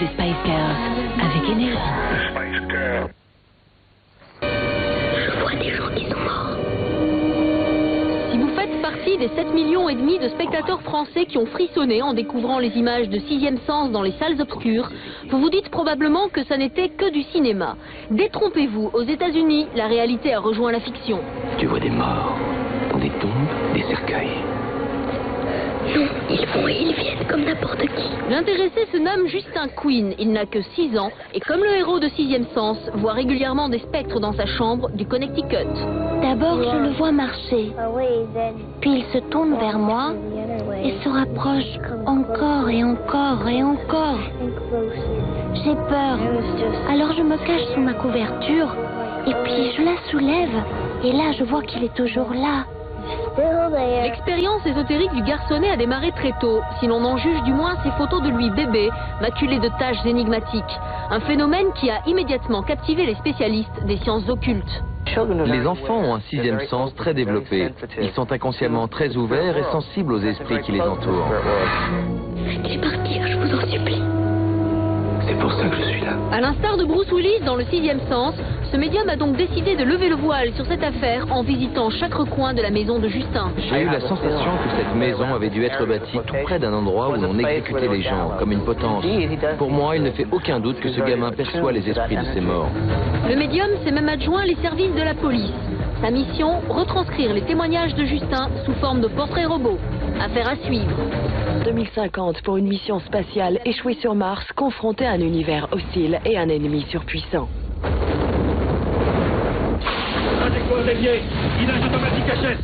des Spice Girls avec énergie. Je vois des gens qui sont morts. Si vous faites partie des 7,5 millions de spectateurs français qui ont frissonné en découvrant les images de Sixième Sens dans les salles obscures, vous vous dites probablement que ça n'était que du cinéma. Détrompez-vous, aux États-Unis, la réalité a rejoint la fiction. Tu vois des morts, dans des tombes, des cercueils. Non, ils vont et ils viennent comme n'importe qui. L'intéressé se nomme Justin Quinn, il n'a que 6 ans et comme le héros de Sixième Sens, voit régulièrement des spectres dans sa chambre du Connecticut. D'abord, je le vois marcher, puis il se tourne vers moi et se rapproche encore et encore et encore. J'ai peur, alors je me cache sous ma couverture et puis je la soulève et là je vois qu'il est toujours là. L'expérience ésotérique du garçonnet a démarré très tôt, si l'on en juge du moins ses photos de lui bébé, maculé de taches énigmatiques. Un phénomène qui a immédiatement captivé les spécialistes des sciences occultes. Les enfants ont un sixième sens très développé. Ils sont inconsciemment très ouverts et sensibles aux esprits qui les entourent. Faites-les partir, je vous en supplie. C'est pour ça que je suis là. À l'instar de Bruce Willis dans le Sixième Sens, ce médium a donc décidé de lever le voile sur cette affaire en visitant chaque recoin de la maison de Justin. J'ai eu la sensation que cette maison avait dû être bâtie tout près d'un endroit où l'on exécutait les gens, comme une potence. Pour moi, il ne fait aucun doute que ce gamin perçoit les esprits de ses morts. Le médium s'est même adjoint les services de la police. Sa mission, retranscrire les témoignages de Justin sous forme de portrait robot. Affaire à suivre. 2050 pour une mission spatiale échouée sur Mars, confrontée à un univers hostile et un ennemi surpuissant. Trajectoire déviée, guidage automatique HS.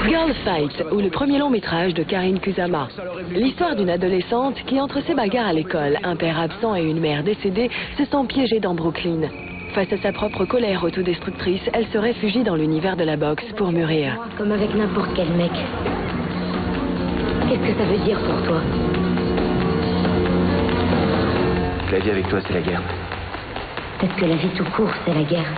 Girl Fight, ou le premier long métrage de Karine Kusama. L'histoire d'une adolescente qui, entre ses bagarres à l'école, un père absent et une mère décédée, se sent piégée dans Brooklyn. Face à sa propre colère autodestructrice, elle se réfugie dans l'univers de la boxe pour mûrir. Comme avec n'importe quel mec. Qu'est-ce que ça veut dire pour toi? La vie avec toi, c'est la guerre. Peut-être que la vie tout court, c'est la guerre.